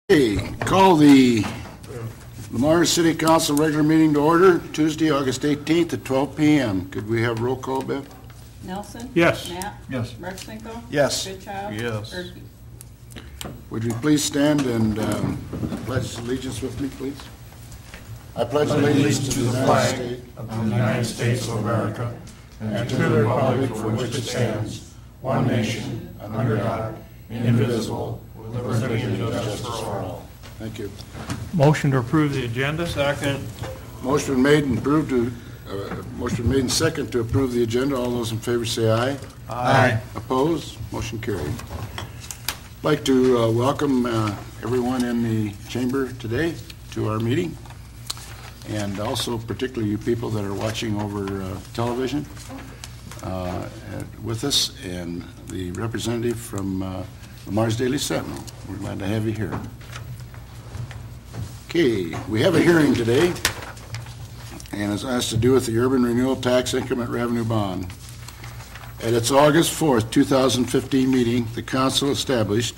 Okay, call the Lamar City Council regular meeting to order, Tuesday, August 18th at 12 p.m. Could we have roll call, Bev? Nelson? Yes. Knapp? Yes. Marcinko? Yes. Goodchild? Yes. Gerke? Would you please stand and pledge allegiance with me, please? I pledge allegiance to the flag of the United States of America and to the republic for which it stands, one nation, under God, indivisible, with liberty and justice for all. Thank you. Motion to approve the agenda. Second. Motion been made and approved to, motion been made and second to approve the agenda. All those in favor say aye. Aye. Opposed? Motion carried. I'd like to welcome everyone in the chamber today to our meeting, and also particularly you people that are watching over television with us, and the representative from Lamar's Daily Sentinel. We're glad to have you here. Okay, we have a hearing today, and it has to do with the Urban Renewal Tax Increment Revenue Bond. At its August 4th, 2015 meeting, the council established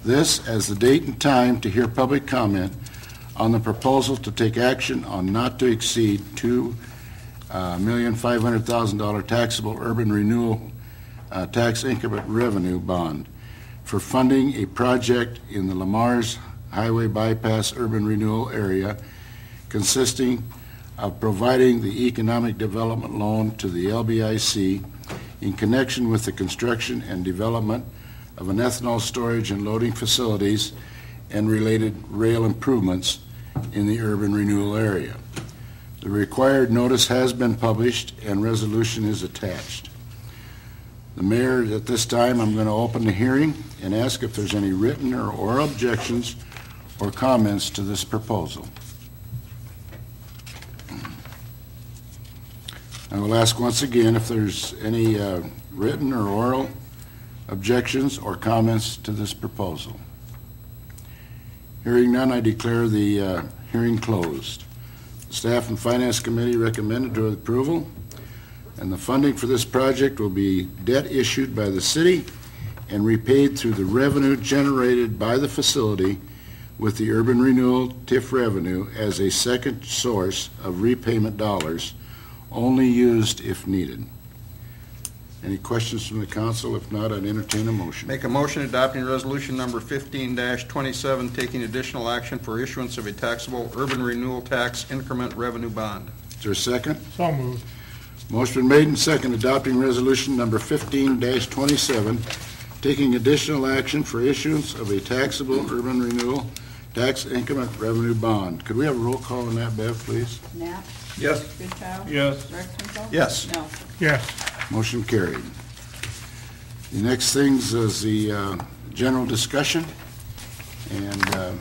this as the date and time to hear public comment on the proposal to take action on not to exceed $2,500,000 taxable urban renewal tax increment revenue bond for funding a project in the Lamar's Highway Bypass Urban Renewal Area consisting of providing the economic development loan to the LBIC in connection with the construction and development of an ethanol storage and loading facilities and related rail improvements in the urban renewal area. The required notice has been published and resolution is attached. The mayor, at this time, I'm going to open the hearing and ask if there's any written or oral objections or comments to this proposal. I will ask once again if there's any written or oral objections or comments to this proposal. Hearing none, I declare the hearing closed. The Staff and Finance Committee recommended to approval, and the funding for this project will be debt issued by the city and repaid through the revenue generated by the facility with the urban renewal TIF revenue as a second source of repayment dollars, only used if needed. Any questions from the council? If not, I'd entertain a motion. Make a motion adopting resolution number 15-27, taking additional action for issuance of a taxable urban renewal tax increment revenue bond. Is there a second? So moved. Motion been made and second adopting resolution number 15-27, taking additional action for issuance of a taxable urban renewal tax increment revenue bond. Could we have a roll call on that, Bev, please? Knapp? Yes. Goodchild? Yes. Marcinko? Yes. Nelson? Yes. Motion carried. The next things is the general discussion, and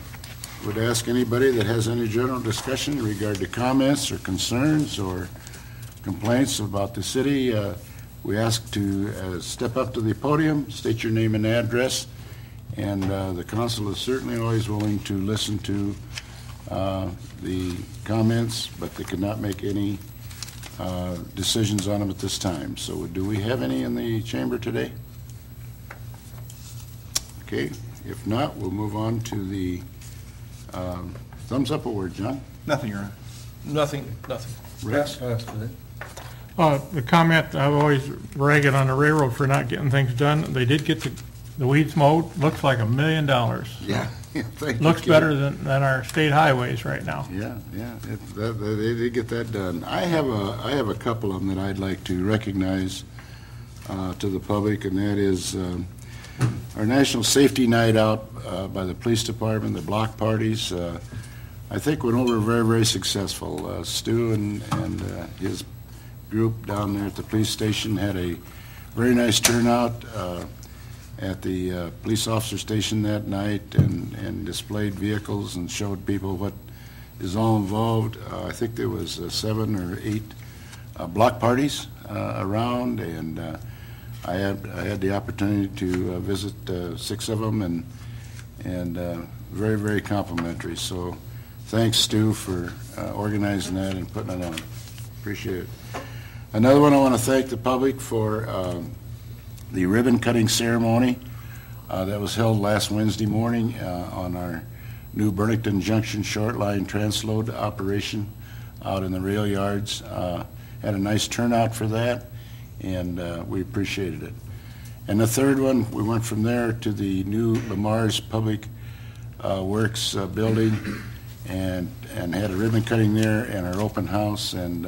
would ask anybody that has any general discussion in regard to comments or concerns or complaints about the city. We ask to step up to the podium, state your name and address, and the council is certainly always willing to listen to the comments, but they could not make any decisions on them at this time. So do we have any in the chamber today? Okay, if not, we'll move on to the thumbs up award, John. Nothing, Your Honor. Nothing. Rex? The comment, I've always ragged on the railroad for not getting things done. They did get the weeds mowed. Looks like $1 million. Yeah. Thank you, Looks Kid. better than our state highways right now. Yeah, they did get that done. I have a couple of them that I'd like to recognize to the public, and that is our National Safety Night Out by the police department, the block parties. I think went over very, very successful. Stu and his group down there at the police station had a very nice turnout at the police officer station that night, and displayed vehicles and showed people what is all involved. I think there was 7 or 8 block parties around, and I had the opportunity to visit 6 of them, and very, very complimentary. So thanks, Stu, for organizing that and putting it on. Appreciate it. Another one, I want to thank the public for the ribbon cutting ceremony that was held last Wednesday morning on our new Burlington Junction short line transload operation out in the rail yards. Had a nice turnout for that, and we appreciated it. And the third one, we went from there to the new Lamar's Public Works building and had a ribbon cutting there and our open house, and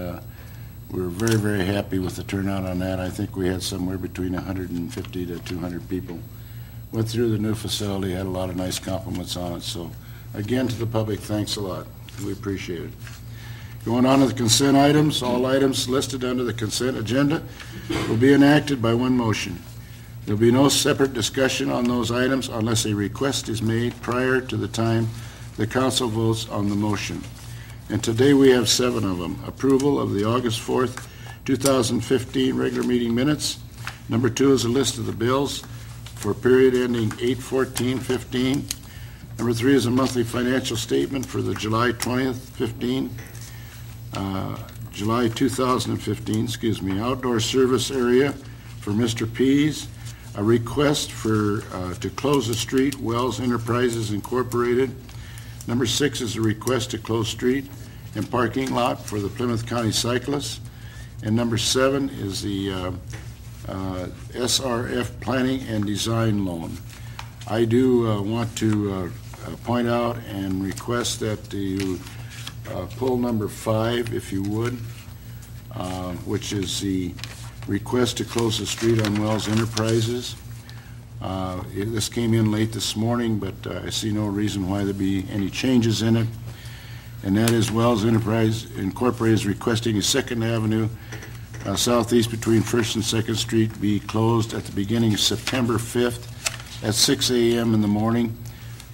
we were very, very happy with the turnout on that. I think we had somewhere between 150 to 200 people. Went through the new facility, had a lot of nice compliments on it. So again, to the public, thanks a lot. We appreciate it. Going on to the consent items, all items listed under the consent agenda will be enacted by one motion. There will be no separate discussion on those items unless a request is made prior to the time the council votes on the motion. And today we have 7 of them. Approval of the August 4th, 2015 regular meeting minutes. Number 2 is a list of the bills for period ending 8/14/15. Number 3 is a monthly financial statement for the July 20th, 15. July 2015, outdoor service area for Mr. Pease, a request for to close the street, Wells Enterprises Incorporated. Number 6 is a request to close street and parking lot for the Plymouth County cyclists. And number 7 is the SRF Planning and Design Loan. I do want to point out and request that you pull number 5, if you would, which is the request to close the street on Wells Enterprises. This came in late this morning, but I see no reason why there be any changes in it. And that is Wells Enterprise Incorporated is requesting a 2nd Avenue southeast between 1st and 2nd Street be closed at the beginning of September 5th at 6 a.m. in the morning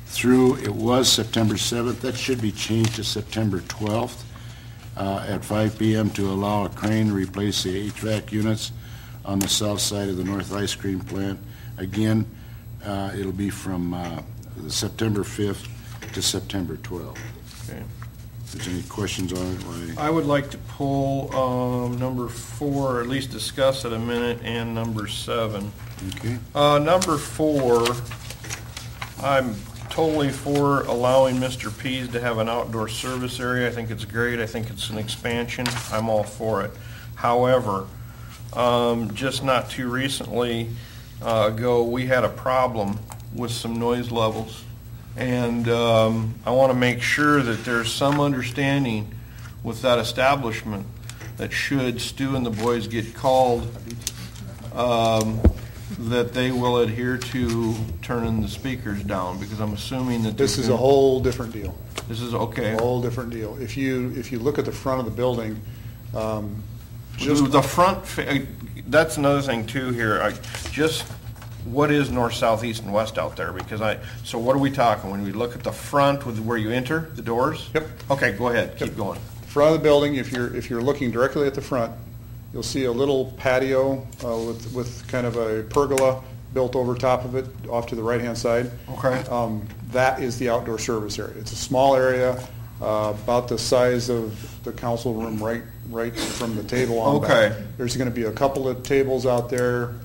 through, it was September 7th. That should be changed to September 12th at 5 p.m. to allow a crane to replace the HVAC units on the south side of the North Ice Cream Plant. Again, it'll be from September 5th to September 12th. Okay. If there's any questions on it, why? I would like to pull number 4, or at least discuss it a minute, and number 7. Okay. Number 4, I'm totally for allowing Mr. Pease to have an outdoor service area. I think it's great. I think it's an expansion. I'm all for it. However, just not too recently ago, we had a problem with some noise levels. And I want to make sure that there's some understanding with that establishment that should Stu and the boys get called, that they will adhere to turning the speakers down, because I'm assuming that this is a whole different deal. This is okay. A whole different deal. If you look at the front of the building, just the front. That's another thing too here. What is north, south, east, and west out there? Because so what are we talking when we look at the front with where you enter the doors? Yep. Okay, go ahead. Keep going. Front of the building. If you're looking directly at the front, you'll see a little patio with kind of a pergola built over top of it, off to the right-hand side. Okay. That is the outdoor service area. It's a small area, about the size of the council room, right from the table on Okay. back. There's going to be a couple of tables out there.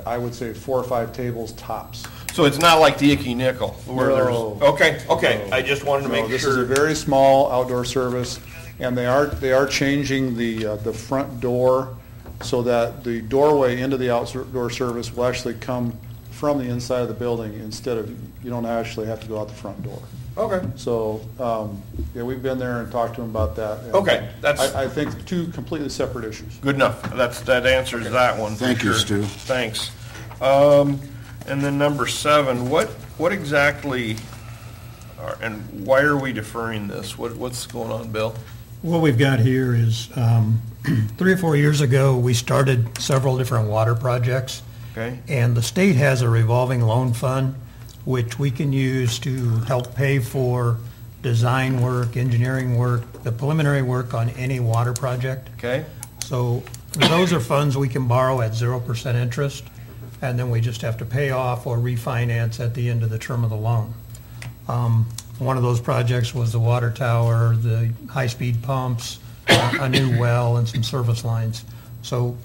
I would say 4 or 5 tables tops. So it's not like the Icky Nickel where No. there's. Okay. No. I just wanted to make This sure. is a very small outdoor service, and they are changing the front door so that the doorway into the outdoor service will actually come from the inside of the building instead of, you don't actually have to go out the front door. Okay. So, yeah, we've been there and talked to them about that. And Okay, that's- I think 2 completely separate issues. Good enough. That answers that one. For Thank you, sure. Stu. Thanks. And then number 7, what exactly, and why are we deferring this? What's going on, Bill? What we've got here is 3 or 4 years ago, we started several different water projects. Okay. And the state has a revolving loan fund, which we can use to help pay for design work, engineering work, the preliminary work on any water project. Okay. So those are funds we can borrow at 0% interest, and then we just have to pay off or refinance at the end of the term of the loan. One of those projects was the water tower, the high-speed pumps, a new well, and some service lines. So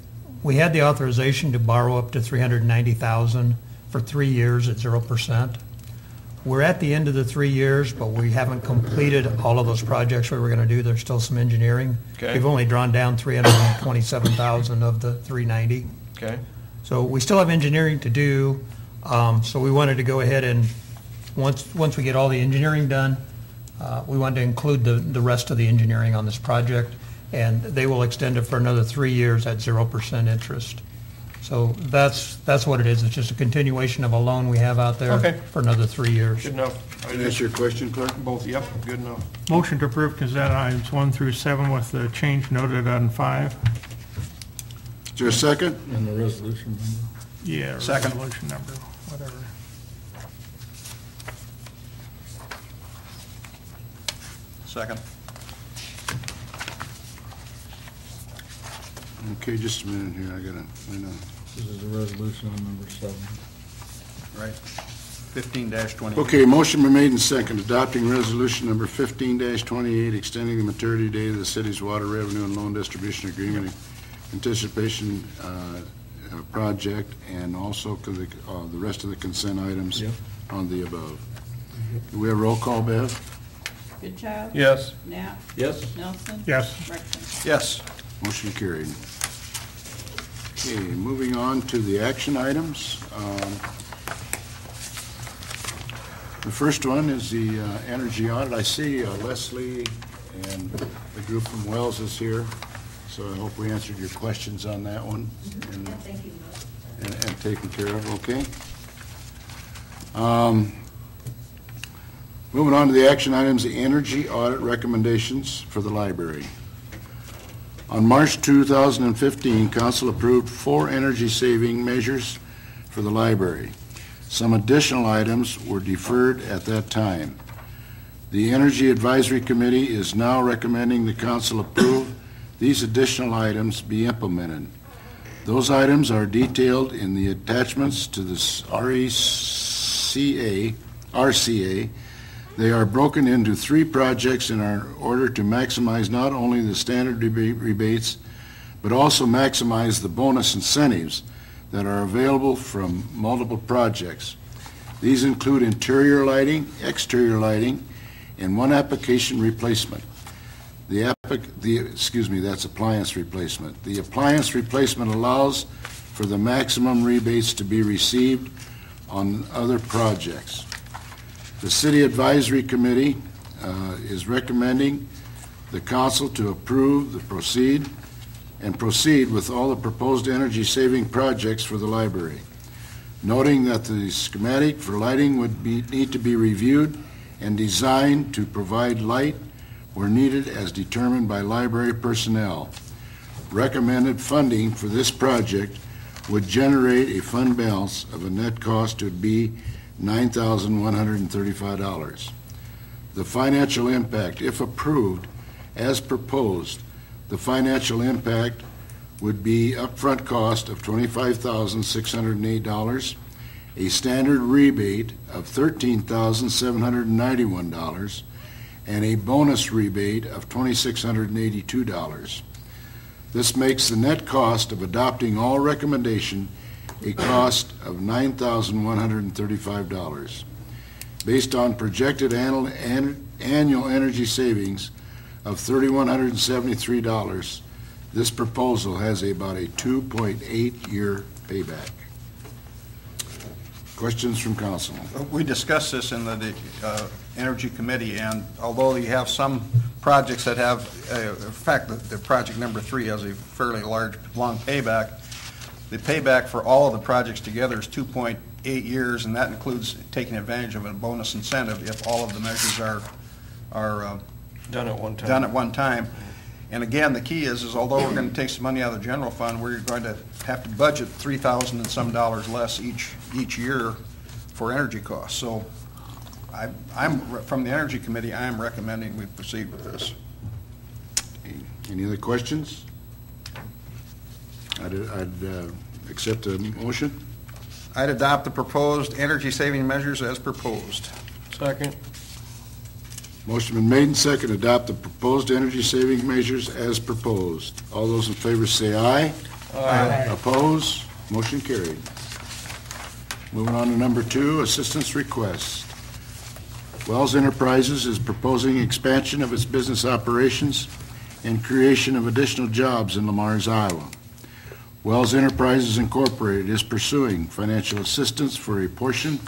we had the authorization to borrow up to $390,000 for 3 years at 0%. We're at the end of the 3 years, but we haven't completed all of those projects we were going to do. There's still some engineering. Okay. We've only drawn down 327,000 of the 390. Okay, So we still have engineering to do, so we wanted to go ahead and, once we get all the engineering done, we wanted to include the rest of the engineering on this project, and they will extend it for another 3 years at 0% interest. So that's what it is. It's just a continuation of a loan we have out there Okay. for another 3 years. good enough. Can I ask your question, Clerk? Both, yep, good enough. Motion to approve consent items 1 through 7 with the change noted on 5. Is there a second? And the resolution. Yeah. Second. Resolution number, whatever. Second. Okay, just a minute here, I gotta, I know. This is the resolution on number 7. Right. 15-20. Okay, motion been made and second, adopting resolution number 15-28, extending the maturity date of the city's water revenue and loan distribution agreement anticipation project, and also to the rest of the consent items Yep. on the above. Do we have roll call, Bev? Goodchild? Yes. Knapp? Yes. Nelson? Yes. Rexton? Yes. Motion carried. Okay, moving on to the action items. The first one is the energy audit. I see Leslie and the group from Wells is here, so I hope we answered your questions on that one. And and taken care of, okay? Moving on to the action items, the energy audit recommendations for the library. On March 2015, council approved 4 energy-saving measures for the library. Some additional items were deferred at that time. The Energy Advisory Committee is now recommending the council approve these additional items be implemented. Those items are detailed in the attachments to this RCA. They are broken into 3 projects in order to maximize not only the standard rebates, but also maximize the bonus incentives that are available from multiple projects. These include interior lighting, exterior lighting, and 1 application replacement. That's appliance replacement. The appliance replacement allows for the maximum rebates to be received on other projects. The City Advisory Committee is recommending the council to approve proceed with all the proposed energy-saving projects for the library, noting that the schematic for lighting would need to be reviewed and designed to provide light where needed as determined by library personnel. Recommended funding for this project would generate a fund balance of a net cost to be $9,135. The financial impact, if approved as proposed, the financial impact would be upfront cost of $25,608, a standard rebate of $13,791, and a bonus rebate of $2,682. This makes the net cost of adopting all recommendation a cost of $9,135. Based on projected annual energy savings of $3,173, this proposal has about a 2.8-year payback. Questions from council? We discussed this in the Energy Committee, and although you have some projects that have, in fact, the project number 3 has a fairly long payback, the payback for all of the projects together is 2.8 years, and that includes taking advantage of a bonus incentive if all of the measures are Done at one time. done at one time. And again, the key is although we're going to take some money out of the general fund, we're going to have to budget $3,000 and some less each year for energy costs. So I'm from the Energy Committee, I am recommending we proceed with this. Any other questions? I'd accept a motion. I'd adopt the proposed energy-saving measures as proposed. Second. Motion been made and second, adopt the proposed energy-saving measures as proposed. All those in favor say aye. Aye. Oppose? Motion carried. Moving on to number 2, assistance request. Wells Enterprises is proposing expansion of its business operations and creation of additional jobs in Lamar's, Iowa. Wells Enterprises Incorporated is pursuing financial assistance for a portion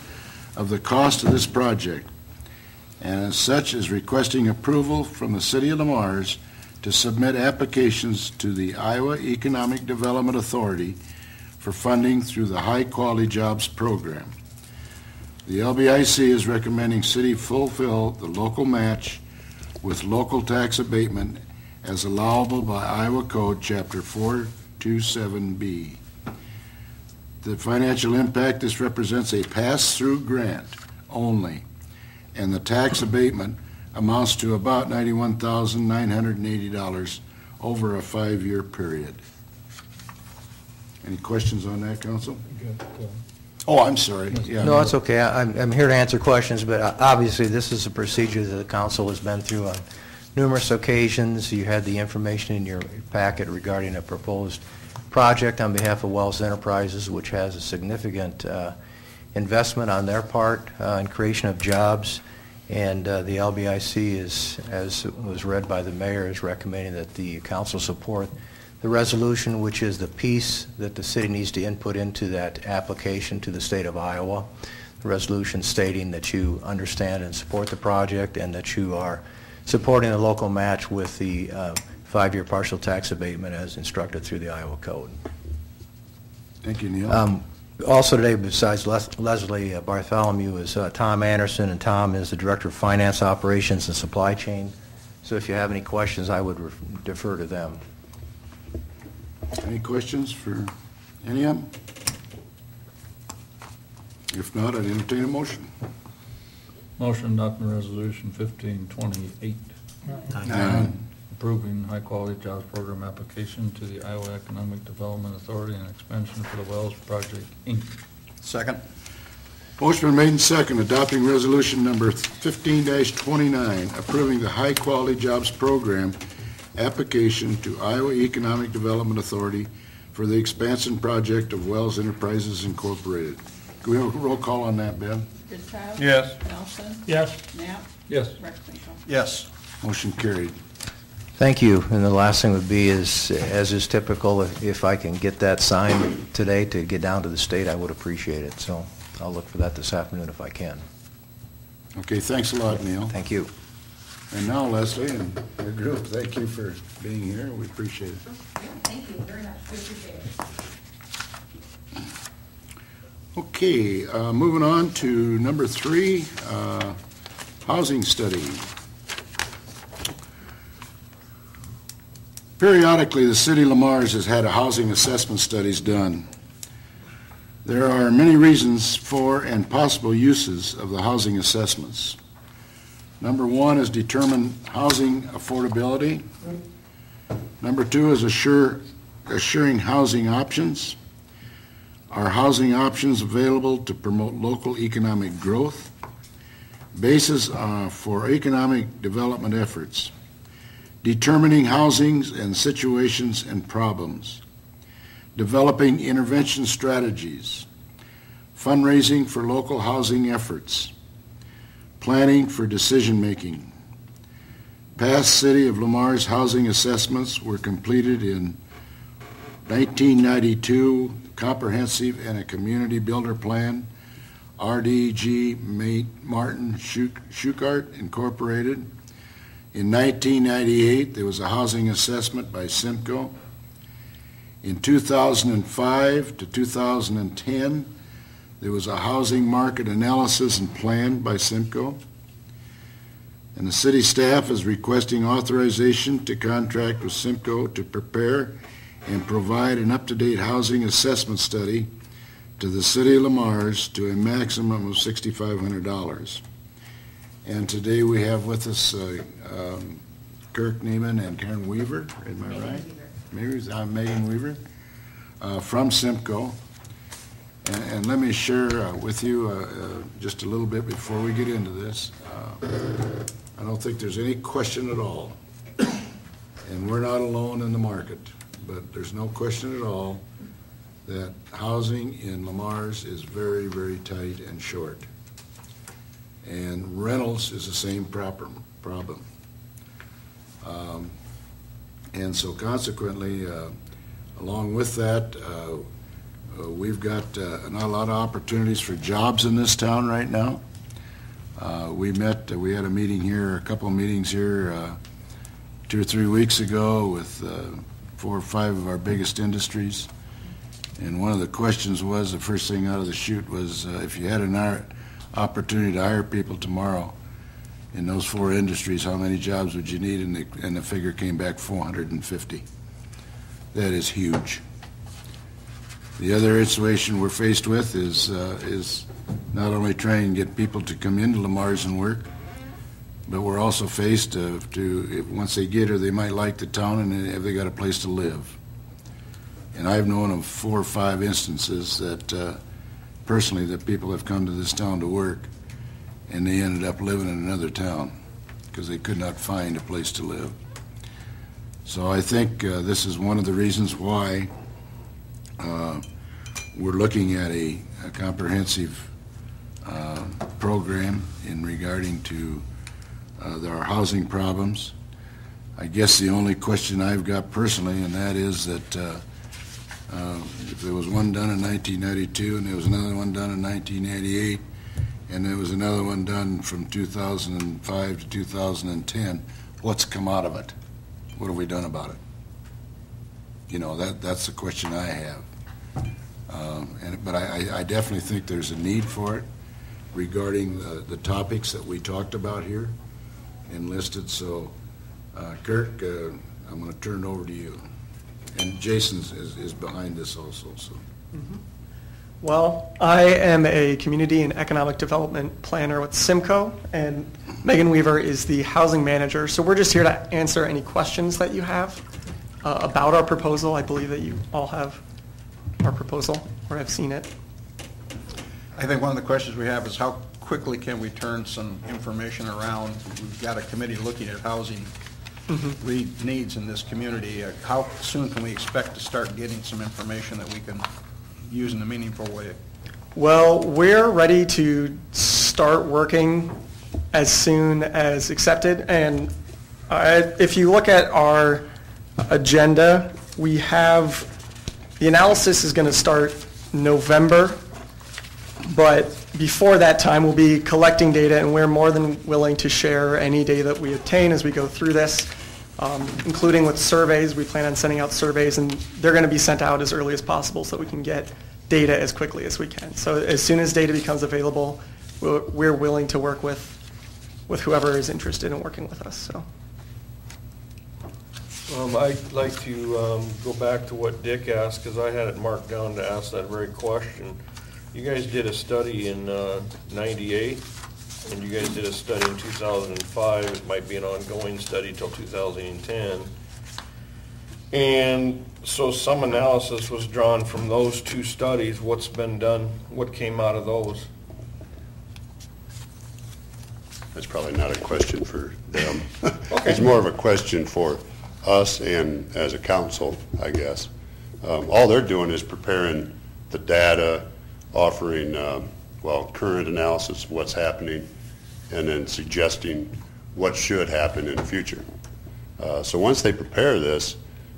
of the cost of this project, and as such is requesting approval from the City of Lamar's to submit applications to the Iowa Economic Development Authority for funding through the High Quality Jobs Program. The LBIC is recommending City fulfill the local match with local tax abatement as allowable by Iowa Code Chapter 427B. The financial impact, this represents a pass-through grant only, and the tax abatement amounts to about $91,980 over a 5-year period. Any questions on that, Council? Oh, I'm sorry. Yeah, No, it's okay. I'm here to answer questions, but obviously this is a procedure that the council has been through on numerous occasions. You had the information in your packet regarding a proposed project on behalf of Wells Enterprises, which has a significant investment on their part in creation of jobs. And the LBIC is, as was read by the mayor, is recommending that the council support the resolution, which is the piece that the city needs to input into that application to the state of Iowa. The resolution stating that you understand and support the project and that you are supporting the local match with the 5-year partial tax abatement as instructed through the Iowa Code. Thank you, Neil. Also today, besides Leslie Bartholomew, is Tom Anderson, and Tom is the Director of Finance Operations and Supply Chain. So if you have any questions, I would defer to them. Any questions for any of them? If not, I'd entertain a motion. Motion adopting resolution 1528, approving high-quality jobs program application to the Iowa Economic Development Authority and expansion for the Wells Project, Inc. Second. Motion been made and second, adopting resolution number 15-29, approving the High Quality Jobs Program application to Iowa Economic Development Authority for the expansion project of Wells Enterprises Incorporated. Can we have a roll call on that, Ben? Goodchild? Yes. Nelson? Yes. Knapp? Yes. Recklinko? Yes. Motion carried. Thank you. And the last thing would be is, as is typical, if I can get that signed today to get down to the state, I would appreciate it. So I'll look for that this afternoon if I can. Okay, thanks a lot, Neil. Thank you. And now, Leslie and your group, thank you for being here. We appreciate it. Thank you very much. We appreciate it. Okay, moving on to number 3, housing study. Periodically, the city of Lamar's has had a housing assessment studies done. There are many reasons for and possible uses of the housing assessments. Number 1 is determine housing affordability. Number 2 is assuring housing options. Are housing options available to promote local economic growth? Basis for economic development efforts. Determining housings and situations and problems. Developing intervention strategies. Fundraising for local housing efforts. Planning for decision-making. Past City of Lamar's housing assessments were completed in 1992, Comprehensive and a Community Builder Plan, RDG Martin Schuchart Incorporated. In 1998, there was a housing assessment by Simcoe. In 2005 to 2010, there was a housing market analysis and plan by Simcoe. And the city staff is requesting authorization to contract with Simcoe to prepare and provide an up-to-date housing assessment study to the city of Lamar's to a maximum of $6,500. And today we have with us Kirk Neiman and Karen Weaver, am I right? Megan Weaver, from Simcoe. And let me share with you just a little bit before we get into this. I don't think there's any question at all, and we're not alone in the market, but there's no question at all that housing in Lamar's is very, very tight and short. And rentals is the same problem. And so consequently, along with that, we've got not a lot of opportunities for jobs in this town right now. We had a meeting here, a couple of meetings here 2 or 3 weeks ago with 4 or 5 of our biggest industries. And one of the questions was, the first thing out of the chute was, if you had an opportunity to hire people tomorrow in those 4 industries, how many jobs would you need? And the figure came back 450. That is huge. The other situation we're faced with is not only trying to get people to come into Lamar's and work, but we're also faced once they get here, they might like the town and have they got a place to live. And I've known of 4 or 5 instances that personally that people have come to this town to work and they ended up living in another town because they could not find a place to live. So I think this is one of the reasons why we're looking at a comprehensive program in regarding to our housing problems. I guess the only question I've got personally, and that is that if there was one done in 1992 and there was another one done in 1988 and there was another one done from 2005 to 2010, what's come out of it? What have we done about it? You know, that's the question I have. But I definitely think there's a need for it regarding the topics that we talked about here and listed. So, Kirk, I'm going to turn it over to you. And Jason is behind this also. So. Mm-hmm. Well, I am a community and economic development planner with Simcoe, and Megan Weaver is the housing manager. So we're just here to answer any questions that you have about our proposal. I believe that you all have our proposal, or have seen it. I think one of the questions we have is how quickly can we turn some information around? We've got a committee looking at housing needs in this community. How soon can we expect to start getting some information that we can use in a meaningful way? Well, we're ready to start working as soon as accepted. And if you look at our agenda, we have the analysis is going to start November, but before that time we'll be collecting data, and we're more than willing to share any data that we obtain as we go through this, including with surveys. We plan on sending out surveys, and they're going to be sent out as early as possible so that we can get data as quickly as we can. So as soon as data becomes available, we're willing to work with whoever is interested in working with us. So. I'd like to go back to what Dick asked, because I had it marked down to ask that very question. You guys did a study in 98, and you guys did a study in 2005. It might be an ongoing study till 2010. And so some analysis was drawn from those 2 studies. What's been done? What came out of those? That's probably not a question for them. Okay. It's more of a question for us and as a council, I guess. All they're doing is preparing the data, offering, current analysis of what's happening, and then suggesting what should happen in the future. So once they prepare this,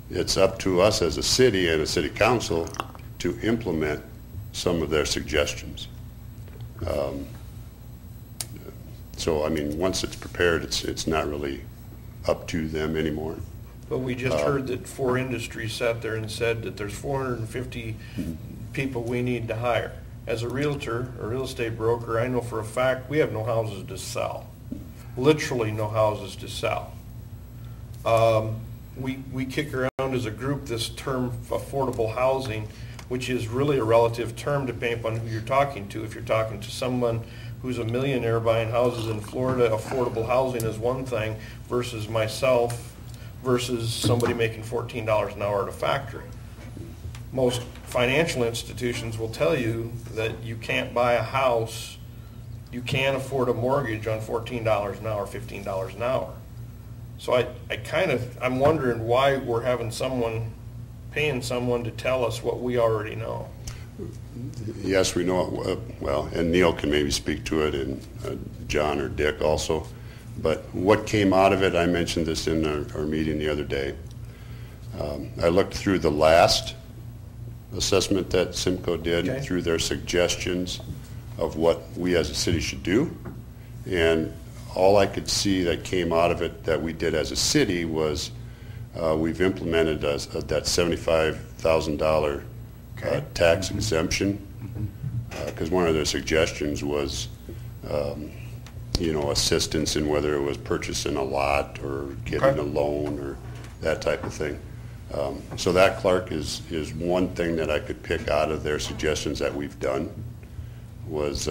it's up to us as a city and a city council to implement some of their suggestions. So, I mean, once it's prepared, it's not really up to them anymore. But we just heard that 4 industries sat there and said that there's 450 people we need to hire. As a realtor, a real estate broker, I know for a fact we have no houses to sell. Literally no houses to sell. We kick around as a group this term affordable housing, which is really a relative term depending upon who you're talking to. If you're talking to someone who's a millionaire buying houses in Florida, affordable housing is one thing versus myself versus somebody making $14 an hour at a factory. Most financial institutions will tell you that you can't buy a house, you can't afford a mortgage on $14 an hour, $15 an hour. So I'm wondering why we're having paying someone to tell us what we already know. Yes, we know, well, and Neil can maybe speak to it, and John or Dick also. But what came out of it, I mentioned this in our meeting the other day. I looked through the last assessment that Simcoe did, through their suggestions of what we as a city should do. And all I could see that came out of it that we did as a city was we've implemented that $75,000 tax exemption, because one of their suggestions was assistance in whether it was purchasing a lot or getting a loan or that type of thing. So that, Clark, is one thing that I could pick out of their suggestions that we've done was...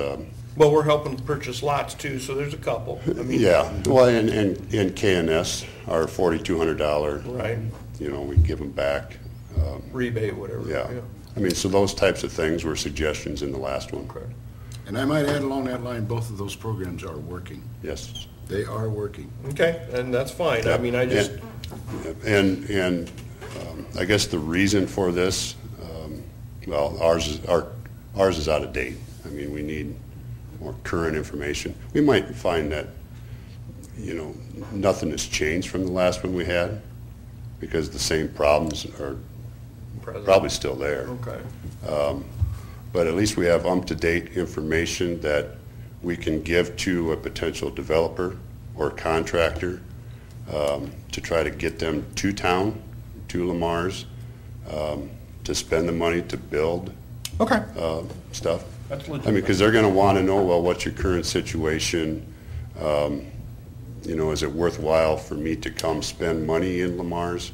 Well, we're helping purchase lots too, so there's a couple. I mean, yeah, well, and KNS, our $4,200, right. We give them back. Rebate, whatever. Yeah. I mean, so those types of things were suggestions in the last one. Correct. And I might add along that line, both of those programs are working. Yes. They are working. Okay, and that's fine. I mean, I just... And I guess the reason for this, well, ours is out of date. I mean, we need more current information. We might find that, nothing has changed from the last one we had, because the same problems are probably still there. Okay. But at least we have up-to-date information that we can give to a potential developer or contractor to try to get them to town, to Lamar's, to spend the money to build stuff. That's I mean, because they're going to want to know, well, what's your current situation? Is it worthwhile for me to come spend money in Lamar's?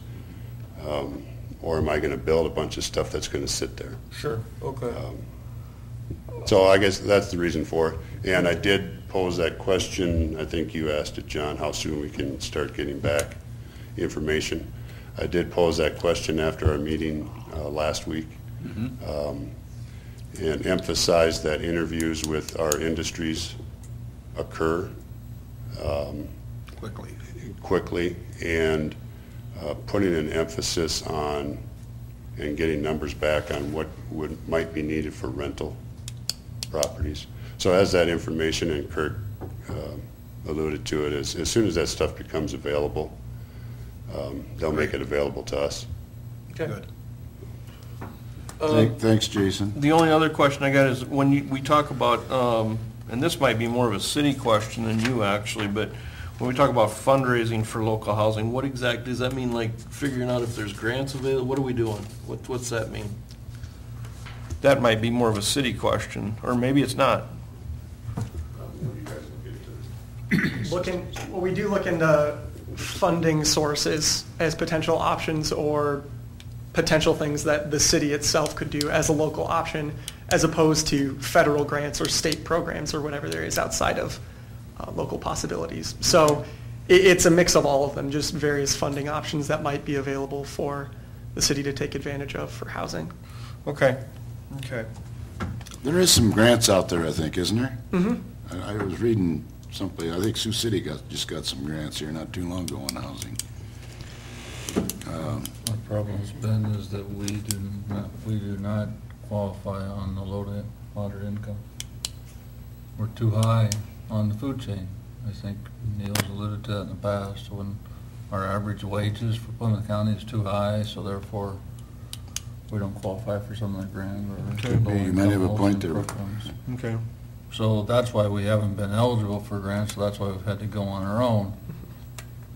Or am I going to build a bunch of stuff that's going to sit there? Sure, okay. So I guess that's the reason for it. And I did pose that question, I think you asked it, John, how soon we can start getting back information. I did pose that question after our meeting last week. And emphasize that interviews with our industries occur quickly, and putting an emphasis on and getting numbers back on what might be needed for rental properties. So as that information, and Kurt alluded to it, as soon as that stuff becomes available, they'll make it available to us. Okay. Good. Thanks, Jason. The only other question I got is when we talk about, and this might be more of a city question than you actually, but when we talk about fundraising for local housing, what exactly does that mean? Like figuring out if there's grants available? What are we doing? What's that mean? That might be more of a city question, or maybe it's not. We do look into funding sources as potential options or potential things that the city itself could do as a local option, as opposed to federal grants or state programs or whatever there is outside of local possibilities. So it's a mix of all of them, just various funding options that might be available for the city to take advantage of for housing. Okay. There is some grants out there, I think, isn't there? Mm-hmm. I was reading something, I think Sioux City just got some grants here not too long ago on housing. Our problem has been is that we do not qualify on the low to moderate income. We're too high on the food chain. I think Neil's alluded to that in the past, when our average wages for Plymouth County is too high, so therefore we don't qualify for some of the grant or You might have a point there. programs. Okay. So that's why we haven't been eligible for grants, so that's why we've had to go on our own.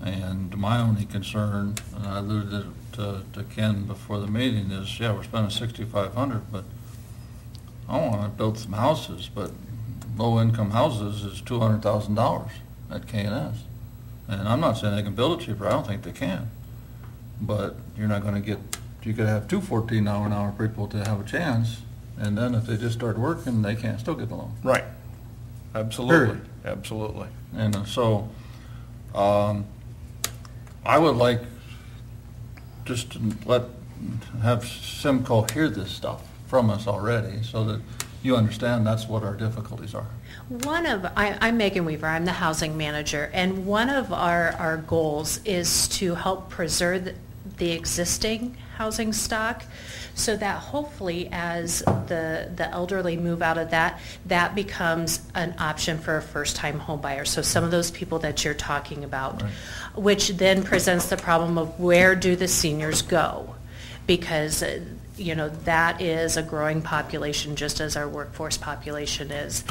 And my only concern, and I alluded to Ken before the meeting, is, yeah, we're spending $6,500, but I want to build some houses, but low-income houses is $200,000 at KNS. And I'm not saying they can build it cheaper, I don't think they can. But you're not going to get, you could have two $14 an hour people to have a chance, and then if they just start working, they can't still get the loan. Right. Absolutely. Period. Absolutely. And so, I would like just to have Simcoe hear this stuff from us already, so that you understand that's what our difficulties are. I'm Megan Weaver, I'm the housing manager, and one of our goals is to help preserve the existing housing stock, so that hopefully as the elderly move out of that, that becomes an option for a first-time home buyer. So some of those people that you're talking about, Right. which then presents the problem of where do the seniors go? Because, that is a growing population, just as our workforce population is.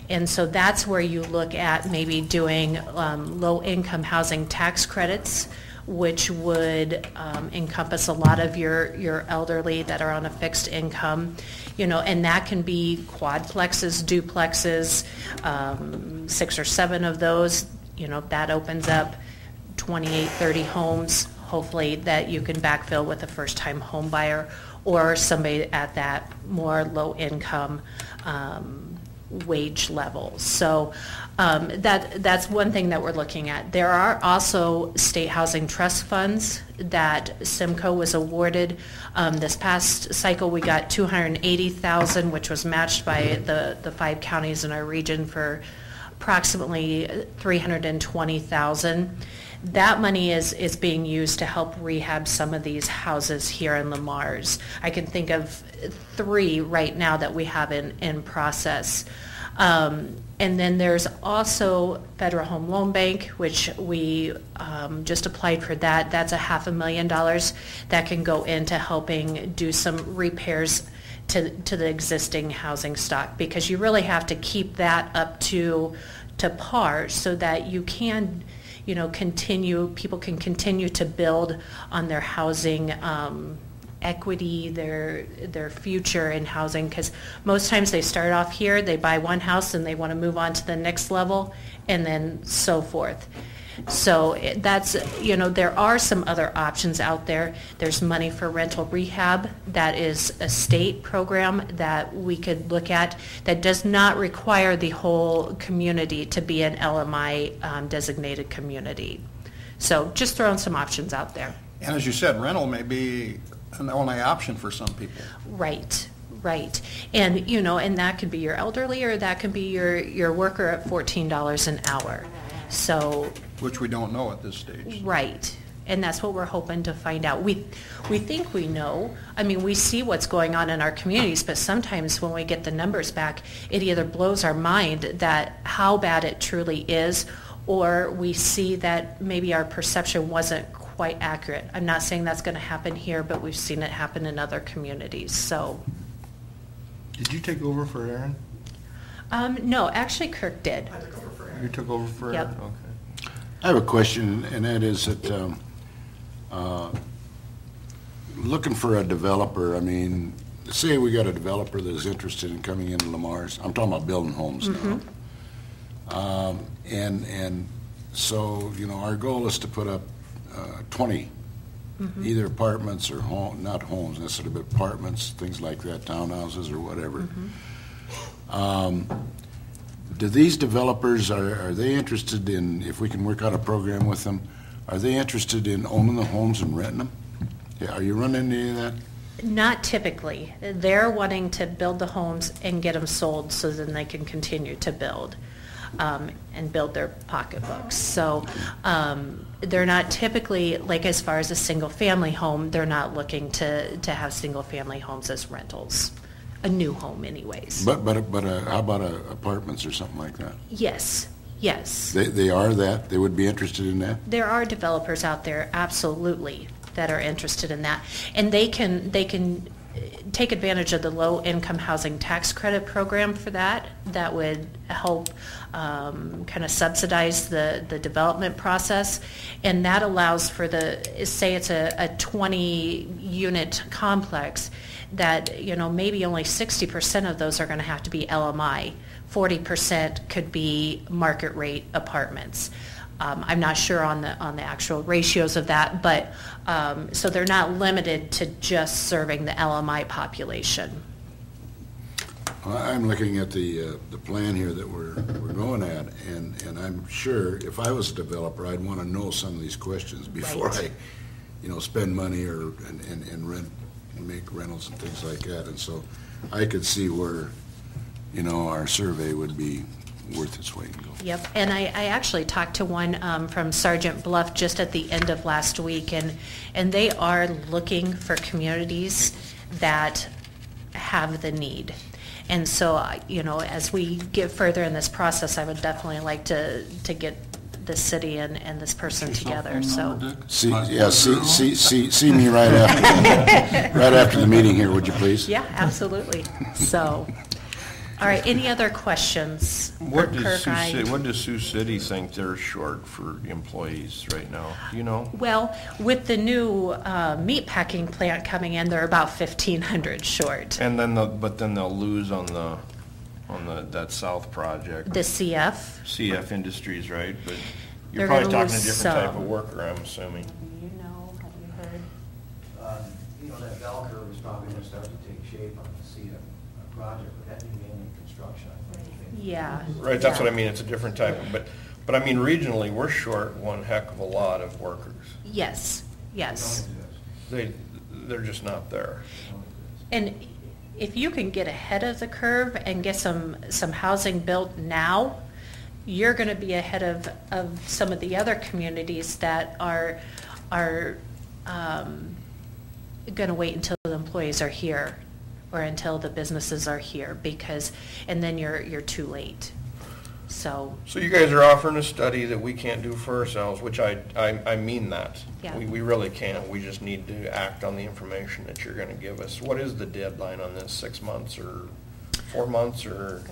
And so that's where you look at maybe doing low-income housing tax credits, which would encompass a lot of your elderly that are on a fixed income, and that can be quadplexes, duplexes, 6 or 7 of those, that opens up 28, 30 homes, hopefully, that you can backfill with a first-time home buyer or somebody at that more low-income wage level. So that's one thing that we're looking at. There are also state housing trust funds that Simcoe was awarded. This past cycle, we got $280,000, which was matched by the 5 counties in our region for approximately $320,000. That money is being used to help rehab some of these houses here in Lamar's. I can think of 3 right now that we have in process. And then there's also Federal Home Loan Bank, which we just applied for that. That's $500,000 that can go into helping do some repairs to the existing housing stock, because you really have to keep that up to par so that you can people can continue to build on their housing equity, their future in housing, because most times they start off here, they buy one house and they want to move on to the next level, and then so forth. So that's, there are some other options out there. There's money for rental rehab. That is a state program that we could look at that does not require the whole community to be an LMI designated community. So just throwing some options out there. And as you said, rental may be an only option for some people. Right. And, and that could be your elderly, or that could be your worker at $14 an hour. So, which we don't know at this stage. Right, and that's what we're hoping to find out. We think we know. I mean, we see what's going on in our communities, but sometimes when we get the numbers back, it either blows our mind that how bad it truly is, or we see that maybe our perception wasn't quite accurate. I'm not saying that's going to happen here, but we've seen it happen in other communities. So, Did you take over for Aaron? No, actually Kirk did. You took over for Yep. Aaron? Okay. I have a question, and that is that, looking for a developer, I mean, say we got a developer that is interested in coming into Lamar's, I'm talking about building homes now. And so, our goal is to put up 20, either apartments or not homes necessarily, but apartments, things like that, townhouses or whatever. Do these developers, are they interested in, if we can work out a program with them, are they interested in owning the homes and renting them? Yeah, are you running into any of that? Not typically. They're wanting to build the homes and get them sold so then they can continue to build and build their pocketbooks. So they're not typically, like as far as a single-family home, they're not looking to have single-family homes as rentals. A new home anyways. But how about apartments or something like that? Yes. They are that? They would be interested in that? There are developers out there, absolutely, that are interested in that. And they can take advantage of the low-income housing tax credit program for that. That would help kind of subsidize the development process. And that allows for say it's a 20-unit complex, that maybe only 60% of those are going to have to be LMI. 40% could be market rate apartments. I'm not sure on the actual ratios of that, but so they're not limited to just serving the LMI population. Well, I'm looking at the plan here that we're going at, and I'm sure if I was a developer, I'd want to know some of these questions before Right. I spend money and rent and make rentals and things like that. And so I could see where our survey would be worth its weight in gold. Yep, and I actually talked to one from Sergeant Bluff just at the end of last week, and they are looking for communities that have the need. And so, you know, as we get further in this process, I would definitely like to get this city and this person together, so. See me right after the meeting here, would you please? Yeah, absolutely. So, all right, any other questions? What for does Kirk? What does Sioux City think they're short for employees right now? Do you know? Well, with the new meat packing plant coming in, they're about 1,500 short. And then but then they'll lose on that south project. The CF? CF Industries, right? But They're you're probably gonna talking a lose different type some. of worker, I'm assuming. You know, have you heard? You know, that bell curve is probably going to start to take shape on the CF project, but that being mainly construction, I think. Yeah. Right, that's yeah. what I mean, it's a different type of, but I mean, regionally, we're short one heck of a lot of workers. Yes, yes. They're just not there. And if you can get ahead of the curve and get some housing built now, you're going to be ahead of some of the other communities that are going to wait until the employees are here or until the businesses are here, because, and then you're too late. So So you guys are offering a study that we can't do for ourselves, which I mean that. Yeah. We really can't. We just need to act on the information that you're going to give us. What is the deadline on this, 6 months or 4 months, or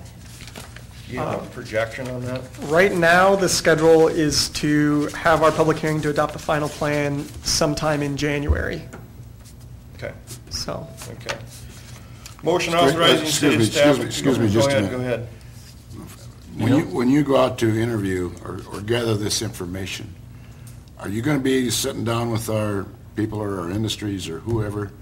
do you have a projection on that? Right now, the schedule is to have our public hearing to adopt the final plan sometime in January, Okay, so. okay. Motion authorizing city staff. Excuse me just a minute. Go ahead. When you go out to interview or gather this information, are you going to be sitting down with our people or our industries or whoever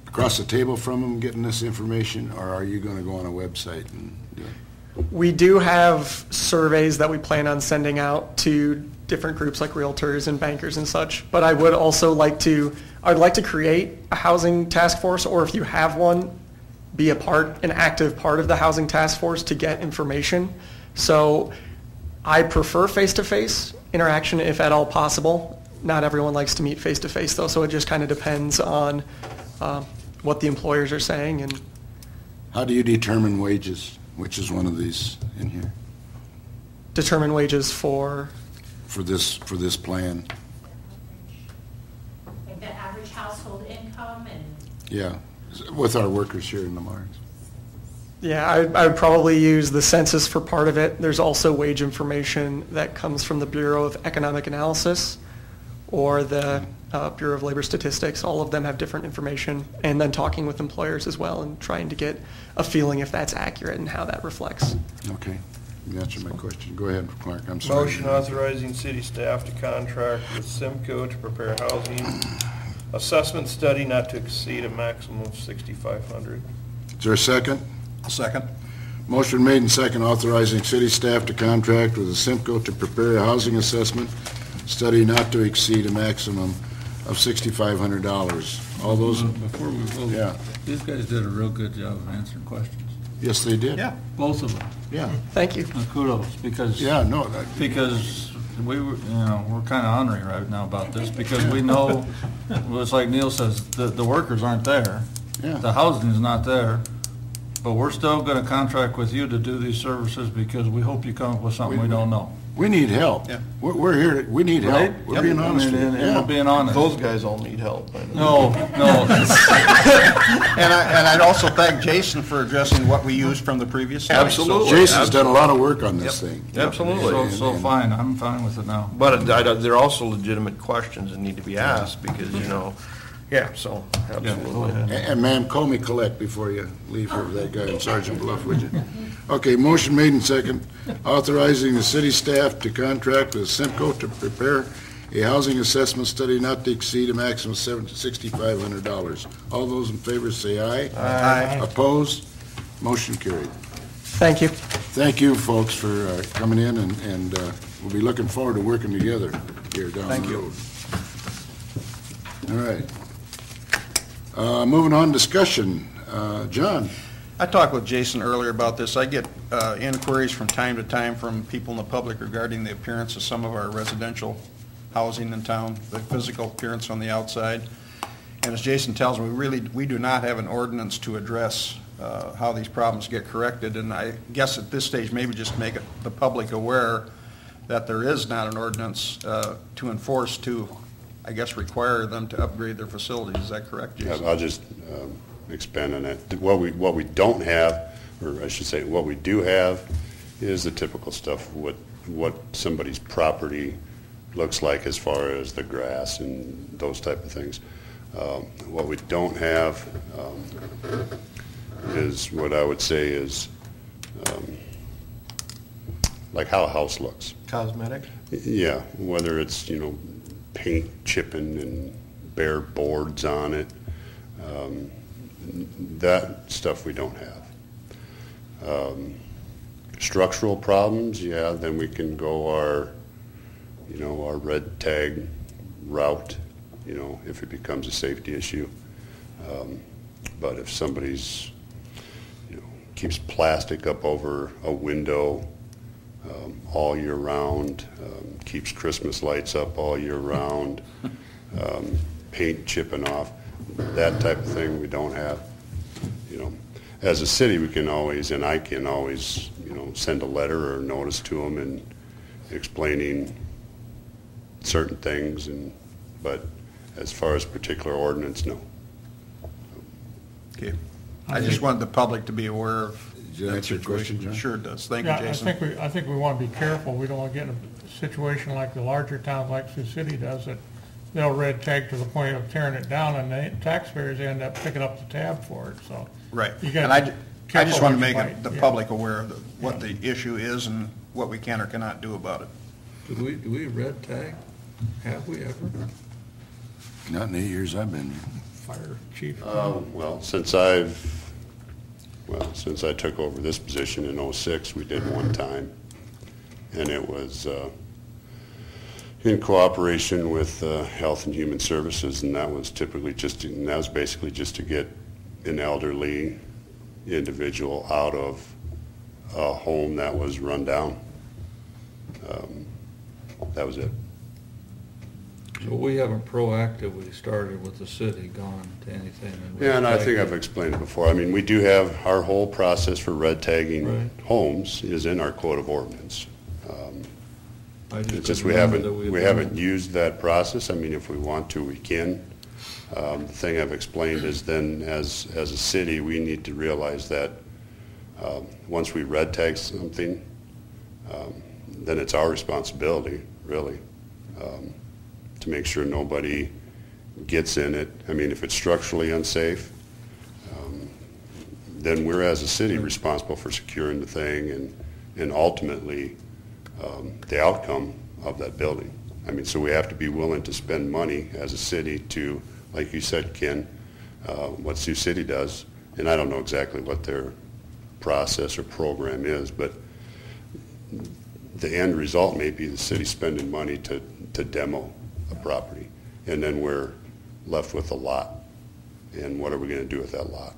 across the table from them getting this information, or are you going to go on a website and do it? We do have surveys that we plan on sending out to different groups like realtors and bankers and such, but I would also I'd like to create a housing task force, or if you have one, be an active part of the housing task force to get information. So I prefer face-to-face interaction if at all possible. Not everyone likes to meet face-to-face though, so it just kind of depends on what the employers are saying. And How do you determine wages, which is one of these in here, determine wages for this plan? like the average household income and. Yeah, with our workers here in the Mars. Yeah, I would probably use the census for part of it. There's also wage information that comes from the Bureau of Economic Analysis or the Bureau of Labor Statistics. All of them have different information, and then talking with employers as well and trying to get a feeling if that's accurate and how that reflects. Okay, you answered my question. Go ahead, Clark, I'm sorry. Motion authorizing city staff to contract with Simco to prepare housing assessment study not to exceed a maximum of $6,500. Is there a second? Second. Motion made and second authorizing city staff to contract with the Simco to prepare a housing assessment study not to exceed a maximum of $6,500. All those, Before we vote, Yeah. these guys did a real good job of answering questions. yes, they did? Yeah. Both of them. Yeah, Thank you. And kudos, because. yeah, no, Because we were, we're kind of ornery right now about this, because we know, well, it's like Neil says, the workers aren't there. yeah. The housing's not there, but we're still going to contract with you to do these services because we hope you come up with something we don't know. We need help. Yeah. We're here, we need help. Right? We're being honest with you. And we're Yeah. being honest. Those guys all need help. I know. No. And I'd also thank Jason for addressing what we used from the previous study. Absolutely. Jason's done a lot of work on this thing. Absolutely. So fine, I'm fine with it now. But there are also legitimate questions that need to be asked because, yeah, so, Yeah, go absolutely. ahead. And ma'am, call me collect before you leave here with that guy in Sergeant Bluff, would you? Okay, motion made and second, authorizing the city staff to contract with Simco to prepare a housing assessment study not to exceed a maximum of $6,500. All those in favor say aye. Aye. Opposed? Motion carried. Thank you. Thank you, folks, for coming in, and we'll be looking forward to working together here down Thank the you. road. All right. Moving on, discussion. John? I talked with Jason earlier about this. I get inquiries from time to time from people in the public regarding the appearance of some of our residential housing in town, the physical appearance on the outside. And as Jason tells me, we do not have an ordinance to address how these problems get corrected. And I guess at this stage, maybe just make the public aware that there is not an ordinance to enforce to, I guess, require them to upgrade their facilities. Is that correct, Jason? I'll just expand on that. What we don't have, or I should say, what we do have, is the typical stuff, what somebody's property looks like as far as the grass and those type of things. What we don't have is what I would say is like how a house looks. Cosmetic? Yeah, whether it's, paint chipping and bare boards on it. That stuff we don't have. Structural problems, yeah, then we can go our red tag route, if it becomes a safety issue. But if somebody's, keeps plastic up over a window all year round, keeps Christmas lights up all year round, paint chipping off, that type of thing we don't have. As a city, we can always, and I can always, send a letter or notice to them and explaining certain things, but as far as particular ordinance, no. Okay. I just wanted the public to be aware of Did you that answer your question, situation. John? Sure it does. Thank you, Yeah, Jason. I think we want to be careful. We don't want to get in a situation like the larger towns like Sioux City does, that they'll red tag to the point of tearing it down, and the taxpayers end up picking up the tab for it, so. Right. You And gotta be I just careful want to what you make bite, the yeah. public aware of what the issue is and what we can or cannot do about it. Do we red tag? Have we ever? Not in the 8 years I've been here. Fire chief. Well, since I took over this position in '06, we did one time, and it was in cooperation with Health and Human Services, and that was basically just to get an elderly individual out of a home that was run down. That was it. So we haven't proactively started with the city, gone to anything. Yeah, and I think I've explained it before. I mean, we do have, our whole process for red tagging Right. homes is in our code of ordinance. I just It's just couldn't we remember haven't, that we'd we done haven't it. used that process. I mean, if we want to, we can. The thing I've explained is then, as a city, we need to realize that once we red tag something, then it's our responsibility, really, to make sure nobody gets in it. I mean, if it's structurally unsafe, then we're, as a city, responsible for securing the thing and ultimately the outcome of that building. I mean, so we have to be willing to spend money as a city to, like you said, Ken, what Sioux City does, and I don't know exactly what their process or program is, but the end result may be the city spending money to demo a property, and then we're left with a lot, and what are we going to do with that lot?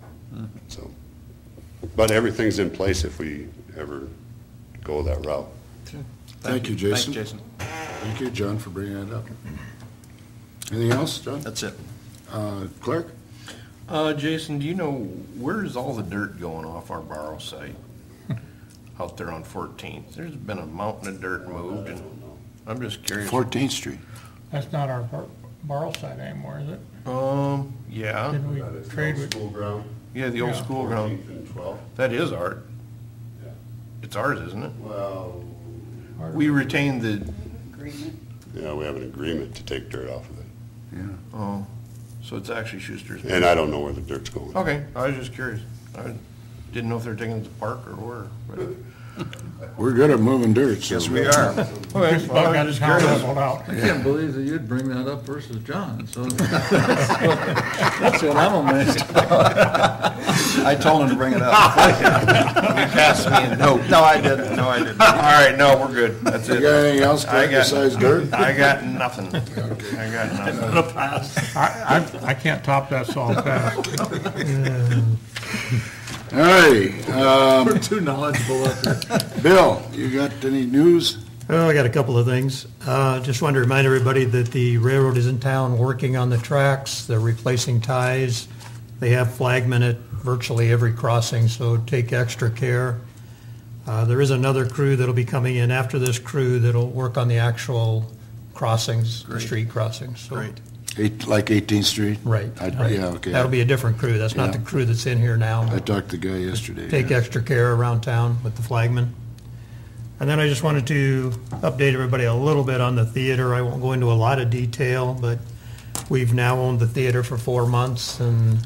So, but everything's in place if we ever go that route. Thank you, Jason. Thanks, Jason. Thank you, John, for bringing that up. Anything else, John? That's it. Clerk? Jason, do you know, where's all the dirt going off our borrow site? Out there on 14th. There's been a mountain of dirt moved, and I'm just curious. 14th Street. That's not our borrow site anymore, is it? Yeah. Didn't we trade with? School ground, Yeah, the old Yeah. school ground. 14th and 12th. That is art. Yeah. It's ours, isn't it? Well, We retained the, yeah, we have an agreement to take dirt off of it, oh, so it's actually Schuster's. and I don't know where the dirt's going. Okay, I was just curious. I didn't know if they were taking it to the park or where. but- We're good at moving dirt. so- Yes, we are. Okay, Just well, about I got was the just town curious. leveled out. I can't believe that you'd bring that up versus John, so that's what I'm amazed about. I told him to bring it up. You passed me a note. No, I didn't. No, I didn't. All right, no, we're good. That's You it. got anything else, I Clerk, got- besides dirt? I got nothing. I got nothing. I can't top that salt pass. All righty. We're too knowledgeable up here. Bill, you got any news? Well, I got a couple of things. Just wanted to remind everybody that the railroad is in town working on the tracks. They're replacing ties. They have flagmen at virtually every crossing, so take extra care. There is another crew that'll be coming in after this crew that'll work on the actual crossings, the street crossings. So, Great. Like 18th Street? right. Yeah, okay. That'll be a different crew. That's not Yeah. the crew that's in here now. I talked to the guy yesterday. Take yeah. extra care around town with the flagmen. And then I just wanted to update everybody a little bit on the theater. I won't go into a lot of detail, but we've now owned the theater for 4 months, and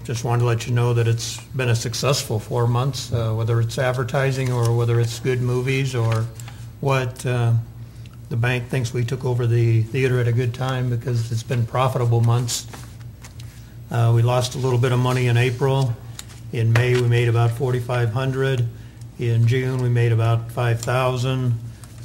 just wanted to let you know that it's been a successful 4 months, whether it's advertising or whether it's good movies or what. The bank thinks we took over the theater at a good time because it's been profitable months. We lost a little bit of money in April. In May, we made about $4,500. In June, we made about $5,000,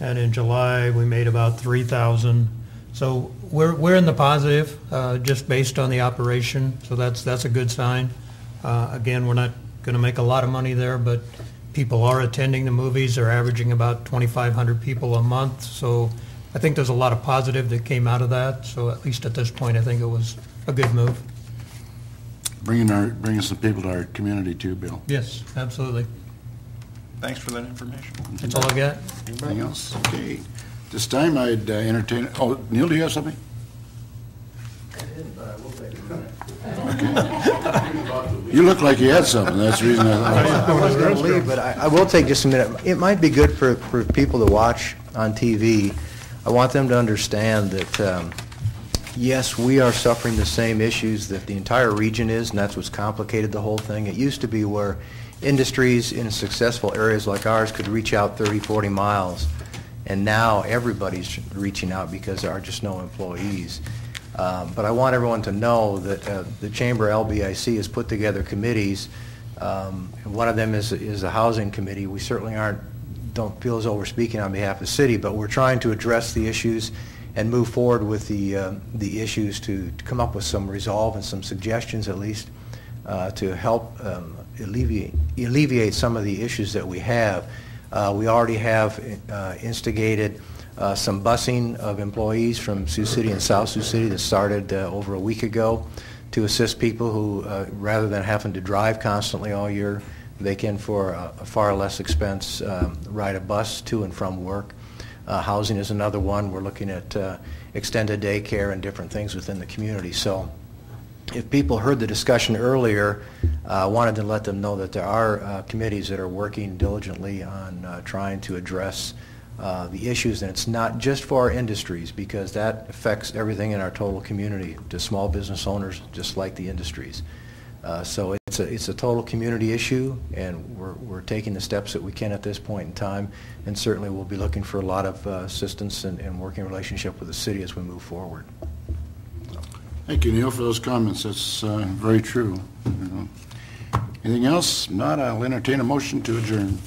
and in July, we made about $3,000. So we're in the positive, just based on the operation. So that's a good sign. Again, we're not going to make a lot of money there, but people are attending the movies. They're averaging about 2,500 people a month. So I think there's a lot of positive that came out of that. So at least at this point, I think it was a good move. Bringing some people to our community too, Bill. Yes, absolutely. Thanks for that information. That's all I got. Anything else? Okay. This time I'd entertain, oh, Neil, do you have something? You look like you had something, that's the reason I thought. I was going to leave, but I will take just a minute. It might be good for people to watch on TV. I want them to understand that, yes, we are suffering the same issues that the entire region is, and that's what's complicated the whole thing. It used to be where industries in successful areas like ours could reach out 30, 40 miles, and now everybody's reaching out because there are just no employees. But I want everyone to know that the Chamber LBIC has put together committees. One of them is a housing committee. We certainly don't feel as though we're speaking on behalf of the city, but we're trying to address the issues and move forward with the issues to come up with some resolve and some suggestions at least to help alleviate some of the issues that we have. We already have instigated some busing of employees from Sioux City and South Sioux City that started over a week ago to assist people who, rather than having to drive constantly all year, they can, for a far less expense, ride a bus to and from work. Housing is another one. We're looking at extended daycare and different things within the community. So if people heard the discussion earlier, I wanted to let them know that there are committees that are working diligently on trying to address the issues, and it's not just for our industries, because that affects everything in our total community, to small business owners just like the industries. So it's a total community issue, and we're taking the steps that we can at this point in time, and certainly we'll be looking for a lot of assistance and working relationship with the city as we move forward. Thank you, Neil, for those comments. That's very true. You know. Anything else? Not, I'll entertain a motion to adjourn.